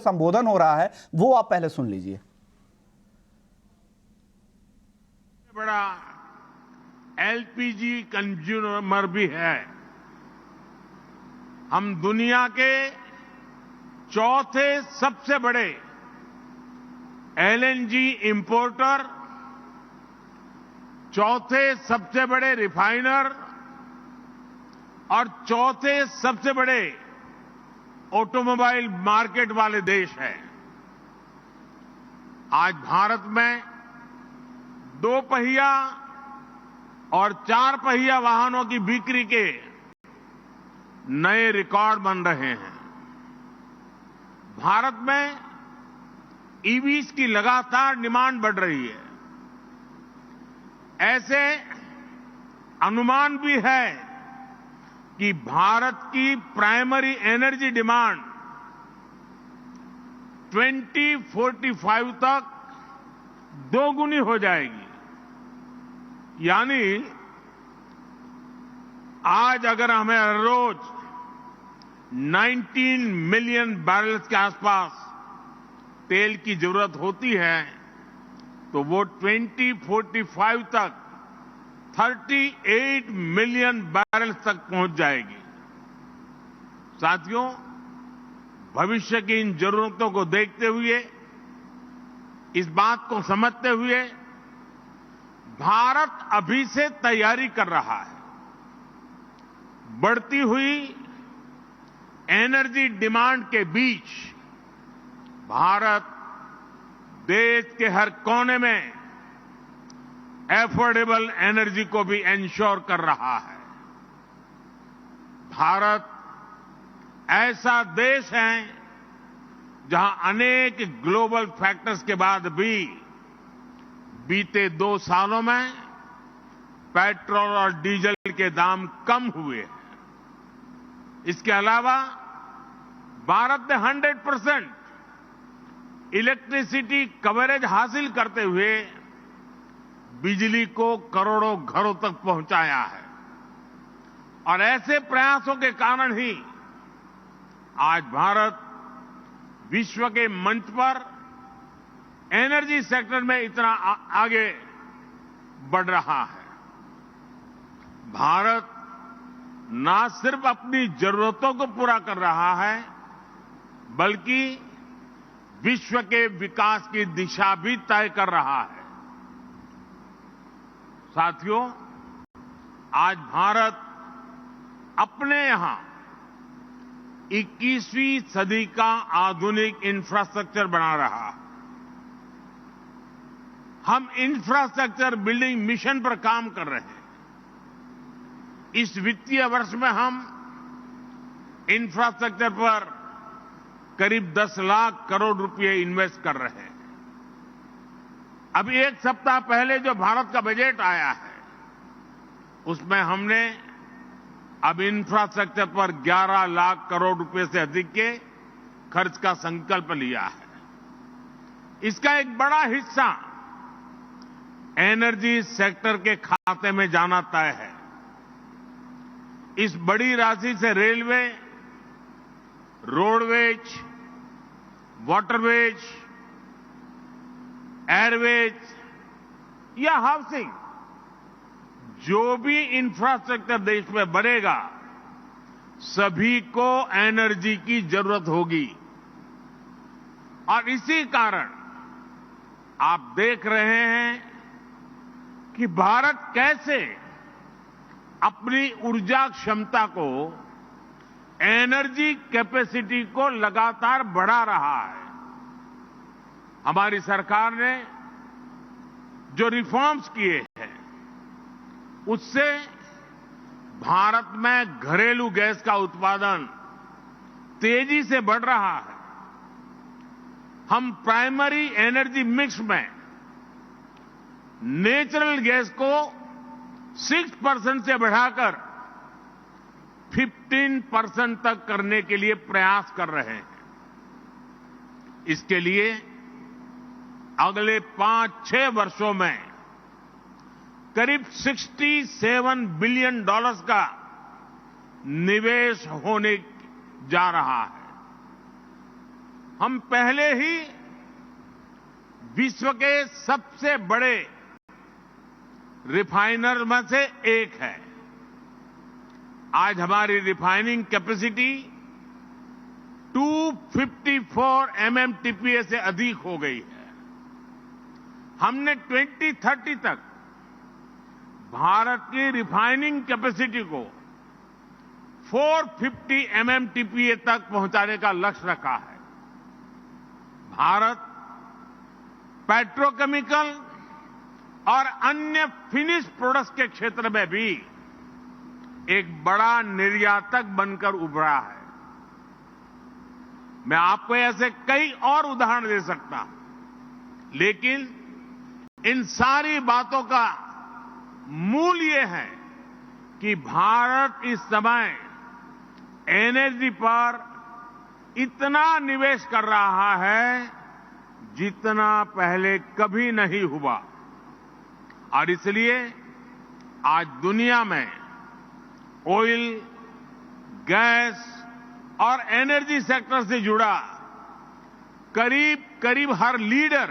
संबोधन हो रहा है, वो आप पहले सुन लीजिए। बड़ा एलपीजी कंज्यूमर भी है। हम दुनिया के चौथे सबसे बड़े एलएनजी इंपोर्टर, चौथे सबसे बड़े रिफाइनर और चौथे सबसे बड़े ऑटोमोबाइल मार्केट वाले देश हैं। आज भारत में 2 पहिया और 4 पहिया वाहनों की बिक्री के नए रिकॉर्ड बन रहे हैं। भारत में ईवीज की लगातार डिमांड बढ़ रही है। ऐसे अनुमान भी है कि भारत की प्राइमरी एनर्जी डिमांड 2045 तक दोगुनी हो जाएगी। यानी आज अगर हमें हर रोज 19 मिलियन बैरल्स के आसपास तेल की जरूरत होती है, तो वो 2045 तक 38 मिलियन बैरल्स तक पहुंच जाएगी। साथियों, भविष्य की इन जरूरतों को देखते हुए, इस बात को समझते हुए भारत अभी से तैयारी कर रहा है। बढ़ती हुई एनर्जी डिमांड के बीच भारत देश के हर कोने में एफोर्डेबल एनर्जी को भी इंश्योर कर रहा है। भारत ऐसा देश है जहां अनेक ग्लोबल फैक्टर्स के बाद भी बीते 2 सालों में पेट्रोल और डीजल के दाम कम हुए हैं। इसके अलावा भारत ने 100% इलेक्ट्रिसिटी कवरेज हासिल करते हुए बिजली को करोड़ों घरों तक पहुंचाया है। और ऐसे प्रयासों के कारण ही आज भारत विश्व के मंच पर एनर्जी सेक्टर में इतना आगे बढ़ रहा है। भारत ना सिर्फ अपनी जरूरतों को पूरा कर रहा है, बल्कि विश्व के विकास की दिशा भी तय कर रहा है। साथियों, आज भारत अपने यहां 21वीं सदी का आधुनिक इंफ्रास्ट्रक्चर बना रहा है। हम इंफ्रास्ट्रक्चर बिल्डिंग मिशन पर काम कर रहे हैं। इस वित्तीय वर्ष में हम इंफ्रास्ट्रक्चर पर करीब 10 लाख करोड़ रुपए इन्वेस्ट कर रहे हैं। अभी 1 सप्ताह पहले जो भारत का बजट आया है, उसमें हमने अब इंफ्रास्ट्रक्चर पर 11 लाख करोड़ रुपए से अधिक के खर्च का संकल्प लिया है। इसका एक बड़ा हिस्सा एनर्जी सेक्टर के खाते में जाना तय है। इस बड़ी राशि से रेलवे, रोडवेज, वाटरवेज, एयरवेज या हाउसिंग, जो भी इंफ्रास्ट्रक्चर देश में बनेगा, सभी को एनर्जी की जरूरत होगी। और इसी कारण आप देख रहे हैं कि भारत कैसे अपनी ऊर्जा क्षमता को, एनर्जी कैपेसिटी को लगातार बढ़ा रहा है। हमारी सरकार ने जो रिफॉर्म्स किए हैं, उससे भारत में घरेलू गैस का उत्पादन तेजी से बढ़ रहा है। हम प्राइमरी एनर्जी मिक्स में नेचुरल गैस को 6% से बढ़ाकर 15% तक करने के लिए प्रयास कर रहे हैं। इसके लिए अगले 5-6 वर्षों में करीब $67 बिलियन का निवेश होने जा रहा है। हम पहले ही विश्व के सबसे बड़े रिफाइनर में से एक है। आज हमारी रिफाइनिंग कैपेसिटी 254 MMTPA से अधिक हो गई है। हमने 2030 तक भारत की रिफाइनिंग कैपेसिटी को 450 MMTPA तक पहुंचाने का लक्ष्य रखा है। भारत पेट्रोकेमिकल और अन्य फिनिश प्रोडक्ट्स के क्षेत्र में भी एक बड़ा निर्यातक बनकर उभरा है। मैं आपको ऐसे कई और उदाहरण दे सकता हूं, लेकिन इन सारी बातों का मूल ये है कि भारत इस समय एनर्जी पर इतना निवेश कर रहा है जितना पहले कभी नहीं हुआ, और इसलिए आज दुनिया में ऑयल, गैस और एनर्जी सेक्टर से जुड़ा करीब हर लीडर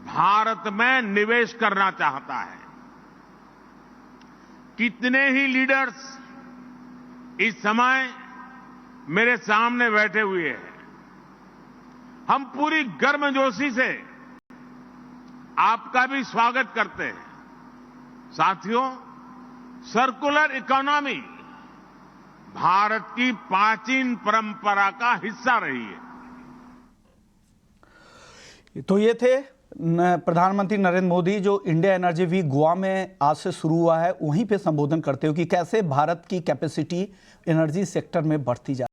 भारत में निवेश करना चाहता है। कितने ही लीडर्स इस समय मेरे सामने बैठे हुए हैं। हम पूरी गर्मजोशी से आपका भी स्वागत करते हैं। साथियों, सर्कुलर इकोनॉमी भारत की प्राचीन परंपरा का हिस्सा रही है। तो ये थे प्रधानमंत्री नरेंद्र मोदी, जो इंडिया एनर्जी वीक गोवा में आज से शुरू हुआ है, वहीं पे संबोधन करते हुए कि कैसे भारत की कैपेसिटी एनर्जी सेक्टर में बढ़ती जा